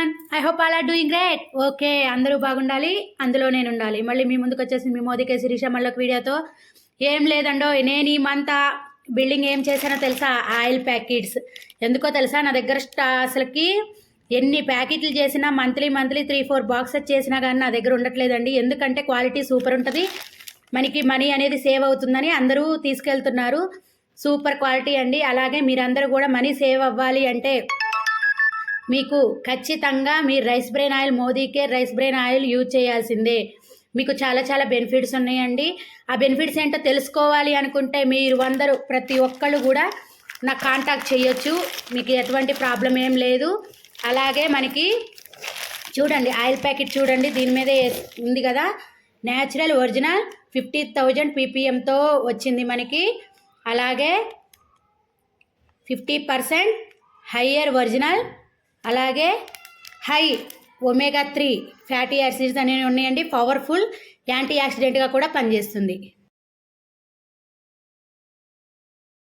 Everyone, I hope all are doing great. Okay, అందరూ బాగుండాలి, అందులో నేను ఉండాలి. మళ్ళీ మీ ముందుకు వచ్చేసి మీ మోదీకే శిరీష మళ్ళీ ఒక వీడియోతో. ఏం లేదండో, నేను ఈ మంత్ బిల్డింగ్ ఏం చేశానో తెలుసా? Oil packets. ఎందుకో తెలుసా, నా దగ్గర అసలుకి ఎన్ని ప్యాకెట్లు చేసినా మంత్లీ 3-4 బాక్సెస్ చేసినా కానీ నా దగ్గర ఉండట్లేదండి. ఎందుకంటే క్వాలిటీ సూపర్ ఉంటుంది, మనకి మనీ అనేది సేవ్ అవుతుందని అందరూ తీసుకెళ్తున్నారు. సూపర్ క్వాలిటీ అండి. అలాగే మీరందరూ కూడా మనీ సేవ్ అవ్వాలి అంటే మీకు ఖచ్చితంగా మీరు రైస్ బ్రెయిన్ ఆయిల్, మోదీకే రైస్ బ్రెయిన్ ఆయిల్ యూజ్ చేయాల్సిందే. మీకు చాలా చాలా బెనిఫిట్స్ ఉన్నాయండి. ఆ బెనిఫిట్స్ ఏంటో తెలుసుకోవాలి అనుకుంటే మీరు ప్రతి ఒక్కళ్ళు కూడా నాకు కాంటాక్ట్ చేయొచ్చు. మీకు ఎటువంటి ప్రాబ్లం ఏం లేదు. అలాగే మనకి చూడండి, ఆయిల్ ప్యాకెట్ చూడండి, దీని మీదే ఉంది కదా, న్యాచురల్ ఒరిజినల్ 50,000 ppmతో వచ్చింది మనకి. అలాగే 50% హయ్యర్ ఒరిజినల్, అలాగే హై ఒమేగా 3 ఫ్యాటీ యాసిడ్స్ అనేవి ఉన్నాయండి. పవర్ఫుల్ యాంటీ యాక్సిడెంట్గా కూడా పనిచేస్తుంది.